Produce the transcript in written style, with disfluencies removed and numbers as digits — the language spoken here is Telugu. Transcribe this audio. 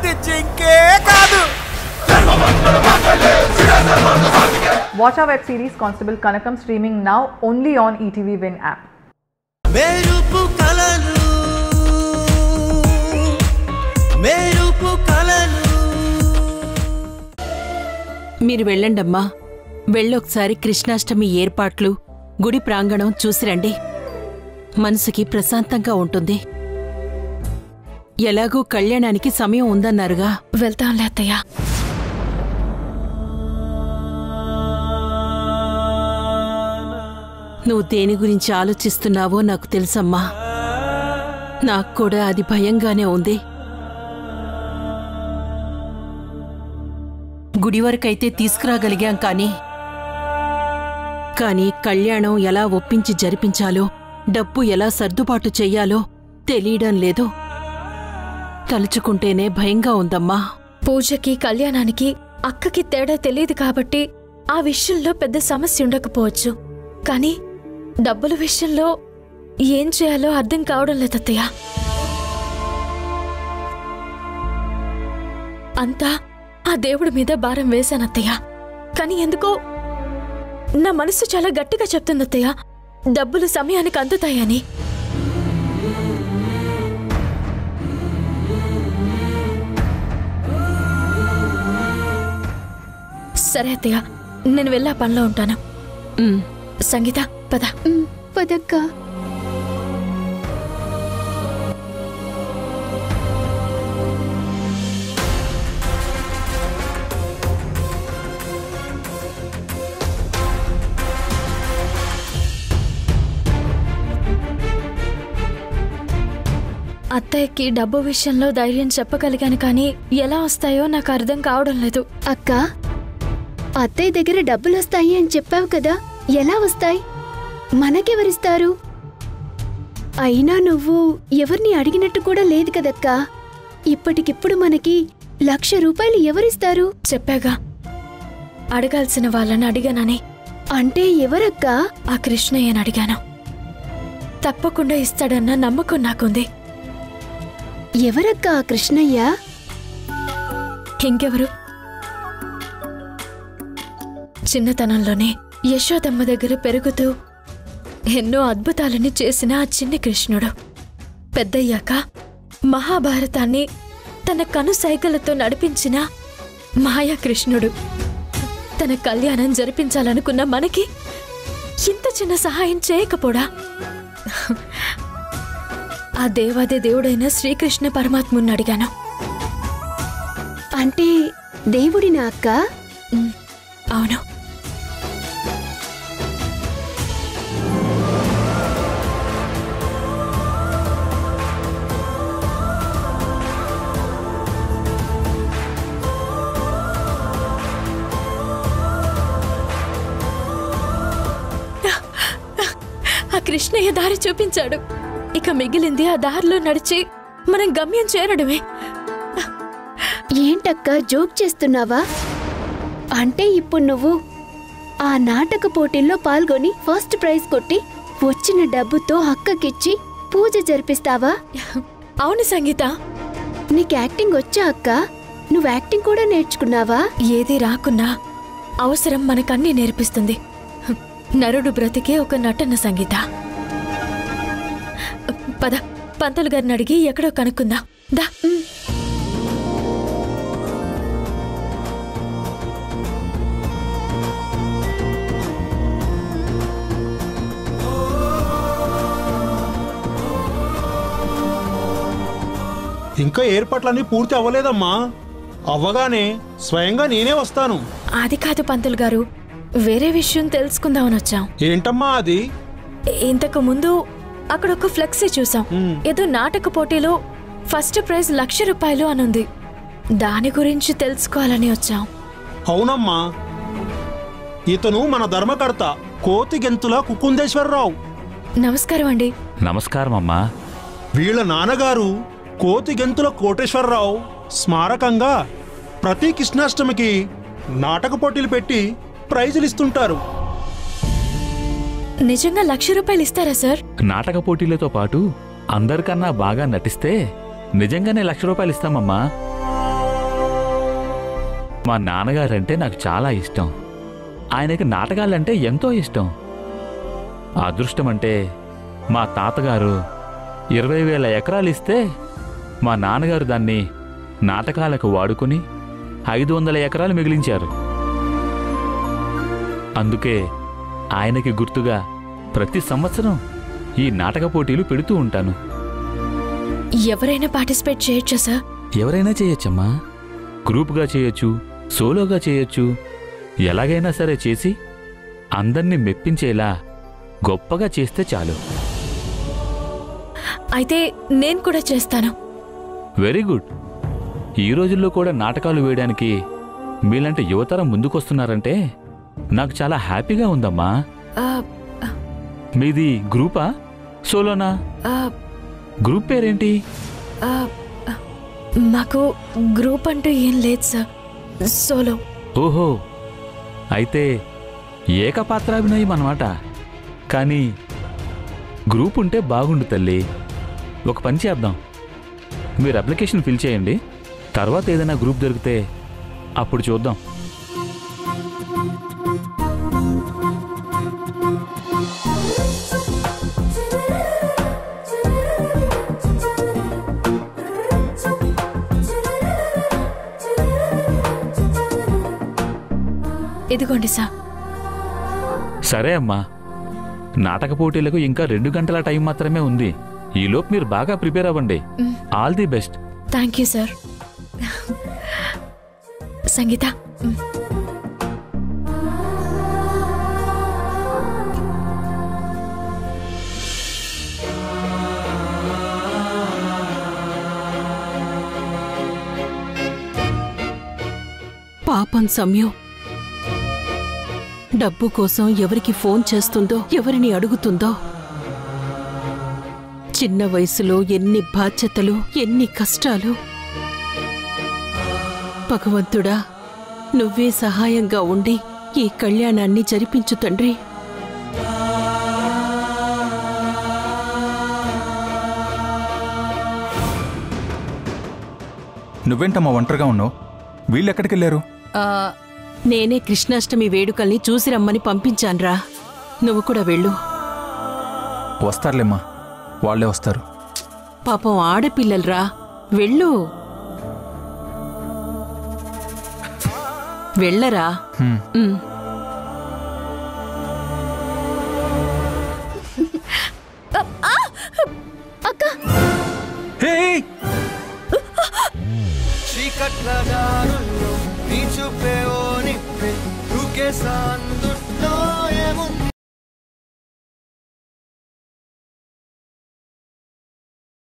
అది జింకే కాదు. Watch our web series Constable Kanakam streaming now only on ETV Win app. మెరుపు కలలు మెరుపు కలలు. మీరు వెళ్ళండమ్మా. వెళ్ళొకసారి కృష్ణాష్టమి ఏర్పాట్లు, గుడి ప్రాంగణం చూసిరండి. మనసుకి ప్రశాంతంగా ఉంటుంది. ఎలాగూ కళ్యాణానికి సమయం ఉందన్నారుగా. వెళ్తాంలే అత్తయ్య. నువ్వు దేని గురించి ఆలోచిస్తున్నావో నాకు తెలుసమ్మా. నాకు కూడా అది భయంగానే ఉంది. గుడి వరకైతే తీసుకురాగలిగాం కానీ కళ్యాణం ఎలా ఒప్పించి జరిపించాలో, డబ్బు ఎలా సర్దుబాటు చెయ్యాలో తెలియడం లేదు. తలుచుకుంటేనే భయంగా ఉందమ్మా. పూజకి కళ్యాణానికి అక్కకి తేడా తెలియదు కాబట్టి ఆ విషయంలో పెద్ద సమస్య ఉండకపోవచ్చు. కానీ డబ్బుల విషయంలో ఏం చేయాలో అర్థం కావడం లేదత్తయ్య. అంతా ఆ దేవుడి మీద భారం వేశానత్తయ్య. కానీ ఎందుకో నా మనసు చాలా గట్టిగా చెప్తుందత్తయ్య, డబ్బులు సమయానికి అందుతాయని. సరే అత్తయ్య, నేను వెళ్ళా పనిలో ఉంటాను. సంగీత పద. పదక్క. అత్తయ్యకి డబ్బు విషయంలో ధైర్యం చెప్పగలిగాను, కానీ ఎలా వస్తాయో నాకు అర్థం కావడం లేదు. అక్క, అత్తయ్య దగ్గర డబ్బులొస్తాయి అని చెప్పావు కదా, ఎలా వస్తాయి? మనకెవరిస్తారు? అయినా నువ్వు ఎవరిని అడిగినట్టు కూడా లేదు కదక్కా. ఇప్పటికిప్పుడు మనకి 1,00,000 రూపాయలు ఎవరిస్తారు? చెప్పాగా, అడగాల్సిన వాళ్ళని అడిగానని. అంటే ఎవరక్కా? ఆ కృష్ణయ్యని అడిగాను. తప్పకుండా ఇస్తాడన్న నమ్మకం నాకుంది. ఎవరక్కా ఆ కృష్ణయ్య? ఇంకెవరు? చిన్నతనంలోనే యశోదమ్మ దగ్గర పెరుగుతూ ఎన్నో అద్భుతాలని చేసిన ఆ చిన్ని కృష్ణుడు పెద్దయ్యాక మహాభారతాన్ని తన కనుసైగలతో నడిపించిన మాయా కృష్ణుడు. తన కళ్యాణం జరిపించాలనుకున్న మనకి ఇంత చిన్న సహాయం చేయకపోడా? ఆ దేవాది దేవుడైన శ్రీకృష్ణ పరమాత్ముని అడిగాను. అంటే దేవుడినా అక్క? అవును. ఆ కృష్ణయ్య దారి చూపించాడు. ఇక మిగిలింది ఆ దారిలో నడిచి మనం గమ్యం చేరడమే. ఏంటక్క జోక్ చేస్తున్నావా? అంటే ఇప్పుడు నువ్వు ఆ నాటక పోటీల్లో పాల్గొని ఫస్ట్ ప్రైజ్ కొట్టి వచ్చిన డబ్బుతో అక్కకిచ్చి పూజ జరిపిస్తావా? అవును సంగీత. నీకు యాక్టింగ్ వచ్చా అక్క? నువ్వు యాక్టింగ్ కూడా నేర్చుకున్నావా? ఏది రాకున్నా అవసరం మనకన్నీ నేర్పిస్తుంది. నరుడు బ్రతికే ఒక నటన సంగీత. పద, పంతులు గారిని అడిగి ఎక్కడో కనుక్కుందా. దా. ఇంకా ఏర్పాట్లన్నీ పూర్తి అవ్వలేదమ్మా. అవ్వగానే స్వయంగా నేనే వస్తాను. అది కాదు పంతులు గారు, వేరే విషయం తెలుసుకుందామని వచ్చాం. ఏంటమ్మా అది? ఇంతకు ముందు అక్కడ ఒక ఫ్లెక్సీ చూసాం. ఏదో నాటక పోటీలో ఫస్ట్ ప్రైజ్ 1,00,000 రూపాయలు అనుంది. దాని గురించి తెలుసుకోవాలని వచ్చాం. అవునమ్మా, ఇతను మన ధర్మకర్త కోతిగెంతుల కుకుందేశ్వరరావు. నమస్కారం అండి. నమస్కారం అమ్మా. వీళ్ళ నాన్నగారు కోతిగెంతుల కోటేశ్వరరావు స్మారకంగా ప్రతి కృష్ణాష్టమికి నాటక పోటీలు పెట్టి ప్రైజులు ఇస్తుంటారు. నిజంగా 1,00,000 రూపాయలు ఇస్తారా సార్? నాటక పోటీలతో పాటు అందరికన్నా బాగా నటిస్తే నిజంగానే 1,00,000 రూపాయలు ఇస్తామమ్మా. మా నాన్నగారంటే నాకు చాలా ఇష్టం. ఆయనకి నాటకాలంటే ఎంతో ఇష్టం. అదృష్టం అంటే మా తాతగారు 20,000 ఎకరాలు ఇస్తే మా నాన్నగారు దాన్ని నాటకాలకు వాడుకుని 500 ఎకరాలు మిగిలించారు. అందుకే ఆయనకి గుర్తుగా ప్రతి సంవత్సరం ఈ నాటక పోటీలు పెడుతూ ఉంటాను. ఎవరైనా పార్టిసిపేట్ చేయొచ్చా సార్? ఎవరైనా చేయొచ్చమ్మా. గ్రూప్గా చేయొచ్చు, సోలోగా చేయొచ్చు. ఎలాగైనా సరే చేసి అందర్నీ మెప్పించేలా గొప్పగా చేస్తే చాలు. అయితే నేను కూడా చేస్తాను. Very good. ఈ రోజుల్లో కూడా నాటకాలు వేయడానికి మీలాంటి యువతరం ముందుకొస్తున్నారంటే నాకు చాలా హ్యాపీగా ఉందమ్మా. ఆ, మీది గ్రూపా, సోలోనా? ఆ, గ్రూప్ పేరేంటి? ఆ, మాకు గ్రూప్ అంటూ ఏం లేదు సార్, సోలో. ఓహో, అయితే ఏకపాత్రాభినయం అన్నమాట. కానీ గ్రూప్ ఉంటే బాగుండు తల్లి. ఒక పని చేద్దాం, మీరు అప్లికేషన్ ఫిల్ చేయండి. తర్వాత ఏదైనా గ్రూప్ దొరికితే అప్పుడు చూద్దాం. ఇదిగోండి సార్. సరే అమ్మా, నాటక పోటీలకు ఇంకా 2 గంటల టైం మాత్రమే ఉంది. ఈలోపు మీరు బాగా ప్రిపేర్ అవ్వండి. All the best. Thank you sir. Sangeetha, పాపం సమయం డబ్బు కోసం ఎవరికి ఫోన్ చేస్తుందో, ఎవరిని అడుగుతుందో. చిన్న వయసులో ఎన్ని బాధ్యతలు, ఎన్ని కష్టాలు. భగవంతుడా, నువ్వే సహాయంగా ఉండి ఈ కళ్యాణాన్ని జరిపించు తండ్రి. నువ్వేంటమ్మా ఒంటరిగా ఉన్నావు? వీళ్ళెక్కడికెళ్ళారు? నేనే కృష్ణాష్టమి వేడుకల్ని చూసి రమ్మని పంపించాన్రా. నువ్వు కూడా వెళ్ళు. వస్తారులేమ్మా, వాళ్లే వస్తారు. పాపం ఆడపిల్లలరా, వెళ్ళు. వెళ్ళరా. అక్క, చీకట్ల దారుల్లో నీ చూపే ఓ నిప్పే దూకేసా అందులో